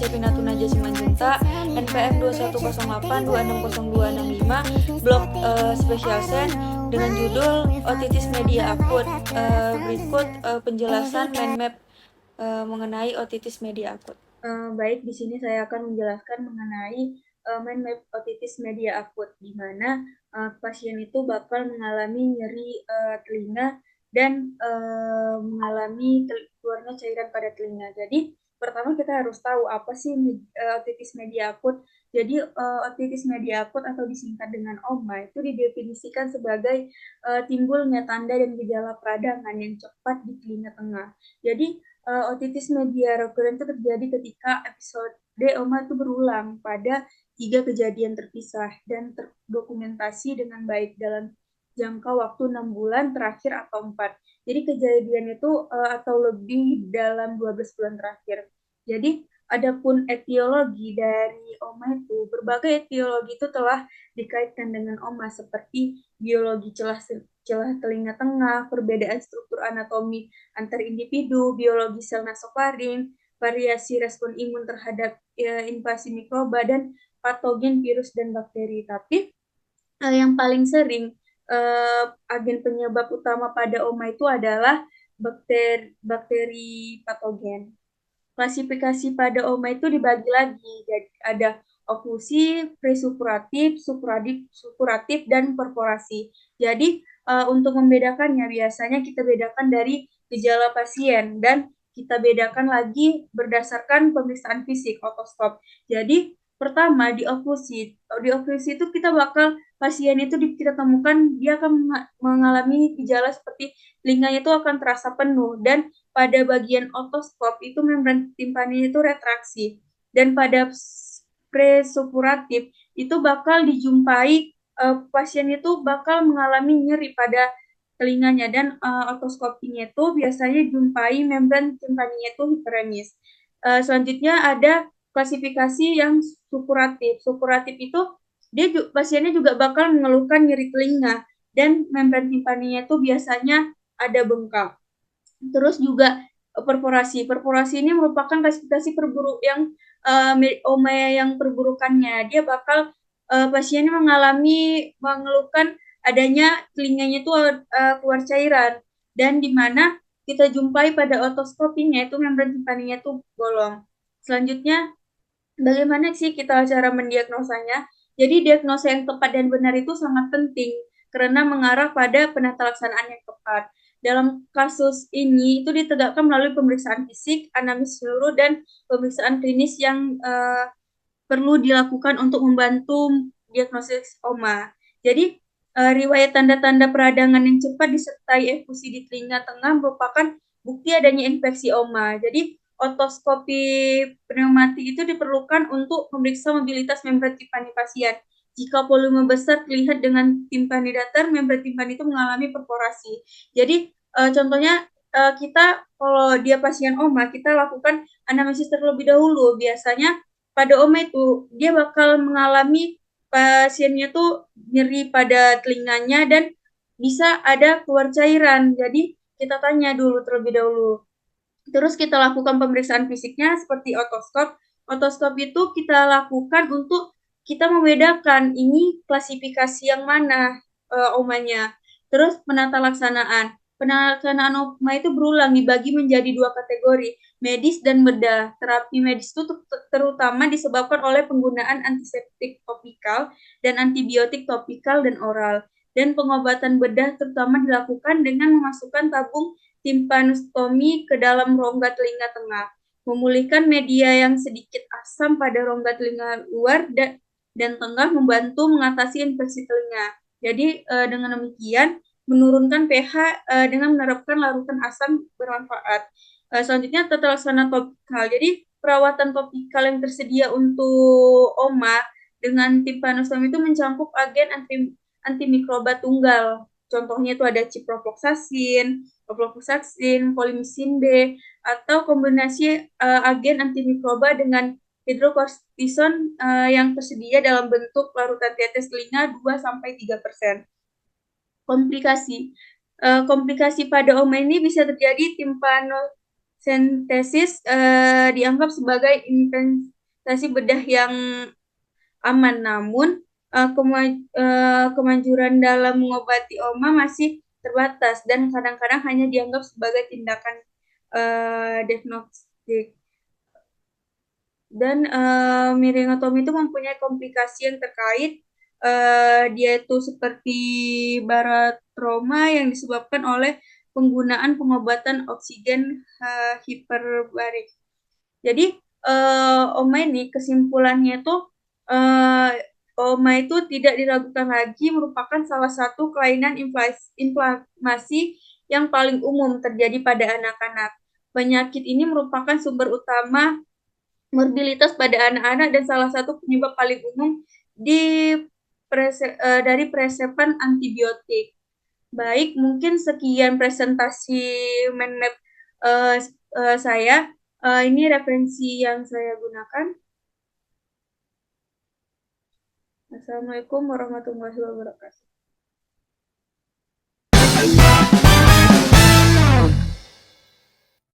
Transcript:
Indonesia Pinatu Naja Simanjuntak, NPM 2108260265, Blog Special Sen dengan judul Otitis Media Akut. Berikut penjelasan mind map mengenai otitis media akut. Baik, di sini saya akan menjelaskan mengenai mind map otitis media akut, di mana pasien itu bakal mengalami nyeri telinga dan mengalami keluarnya cairan pada telinga. Jadi pertama kita harus tahu apa sih otitis media akut. Jadi otitis media akut atau disingkat dengan OMA itu didefinisikan sebagai timbulnya tanda dan gejala peradangan yang cepat di telinga tengah. Jadi otitis media recurrent itu terjadi ketika episode OMA itu berulang pada 3 kejadian terpisah dan terdokumentasi dengan baik dalam jangka waktu 6 bulan terakhir atau 4. Jadi kejadian itu atau lebih dalam 12 bulan terakhir. Jadi adapun etiologi dari OMA itu, berbagai etiologi itu telah dikaitkan dengan OMA seperti biologi celah telinga tengah, perbedaan struktur anatomi antar individu, biologi sel nasofaring, variasi respon imun terhadap invasi mikroba, dan patogen virus dan bakteri. Tapi yang paling sering agen penyebab utama pada OMA itu adalah bakteri patogen. Klasifikasi pada OMA itu dibagi lagi, jadi ada oklusi, presupuratif, supuratif, dan perforasi. Jadi untuk membedakannya biasanya kita bedakan dari gejala pasien dan kita bedakan lagi berdasarkan pemeriksaan fisik otoskop. Jadi pertama di oklusi itu kita bakal pasien itu kita temukan dia akan mengalami gejala seperti telinganya itu akan terasa penuh, dan pada bagian otoskop itu membran timpani itu retraksi, dan pada presupuratif itu bakal dijumpai pasien itu bakal mengalami nyeri pada telinganya, dan otoskopinya itu biasanya jumpai membran timpaninya itu hiperemis. Selanjutnya ada klasifikasi yang supuratif. Supuratif itu pasiennya juga bakal mengeluhkan nyeri telinga dan membran timpaninya itu biasanya ada bengkak. Terus juga perforasi. Perforasi ini merupakan klasifikasi perburuk yang OMA yang perburukannya. Dia bakal pasiennya mengeluhkan adanya telinganya itu keluar cairan, dan di mana kita jumpai pada otoskopinya itu membran timpaninya itu bolong. Selanjutnya, bagaimana sih kita cara mendiagnosanya? Jadi diagnosa yang tepat dan benar itu sangat penting karena mengarah pada penata laksanaan yang tepat. Dalam kasus ini itu ditegakkan melalui pemeriksaan fisik, anamnesis seluruh, dan pemeriksaan klinis yang perlu dilakukan untuk membantu diagnosis OMA. Jadi riwayat tanda-tanda peradangan yang cepat disertai efusi di telinga tengah merupakan bukti adanya infeksi OMA. Jadi otoskopi pneumatik itu diperlukan untuk memeriksa mobilitas membran timpani pasien. Jika volume besar terlihat dengan timpani datar, membran timpani itu mengalami perforasi. Jadi contohnya kita kalau dia pasien OMA, kita lakukan anamnesis terlebih dahulu. Biasanya pada OMA itu dia bakal mengalami pasiennya tuh nyeri pada telinganya dan bisa ada keluar cairan. Jadi kita tanya dulu terlebih dahulu. Terus kita lakukan pemeriksaan fisiknya seperti otoskop. Otoskop itu kita lakukan untuk kita membedakan ini klasifikasi yang mana OMA-nya. Terus penata laksanaan. Pelaksanaan OMA itu berulang dibagi menjadi 2 kategori, medis dan bedah. Terapi medis itu terutama disebabkan oleh penggunaan antiseptik topikal dan antibiotik topikal dan oral. Dan pengobatan bedah terutama dilakukan dengan memasukkan tabung timpanostomi ke dalam rongga telinga tengah, memulihkan media yang sedikit asam pada rongga telinga luar dan tengah, membantu mengatasi infeksi telinga. Jadi dengan demikian menurunkan pH dengan menerapkan larutan asam bermanfaat. Selanjutnya tata laksana topikal. Jadi perawatan topikal yang tersedia untuk OMA dengan timpanostomi itu mencakup agen antimikroba tunggal. Contohnya itu ada ciprofloxacin, polimisin B, atau kombinasi agen antimikroba dengan hidrokortison yang tersedia dalam bentuk larutan tetes telinga 2-3%. Komplikasi pada OMA ini bisa terjadi timpanosentesis dianggap sebagai operasi bedah yang aman. Namun kemanjuran dalam mengobati OMA masih terbatas dan kadang-kadang hanya dianggap sebagai tindakan diagnostik. Dan miringotomi itu mempunyai komplikasi yang terkait. Dia itu seperti barotrauma yang disebabkan oleh penggunaan pengobatan oksigen hiperbarik. Jadi OMA ini kesimpulannya itu uh, OMA itu tidak diragukan lagi merupakan salah satu kelainan inflamasi yang paling umum terjadi pada anak-anak. Penyakit ini merupakan sumber utama morbilitas pada anak-anak dan salah satu penyebab paling umum di dari presepan antibiotik. Baik, mungkin sekian presentasi Menmap saya. Ini referensi yang saya gunakan. Assalamualaikum warahmatullahi wabarakatuh.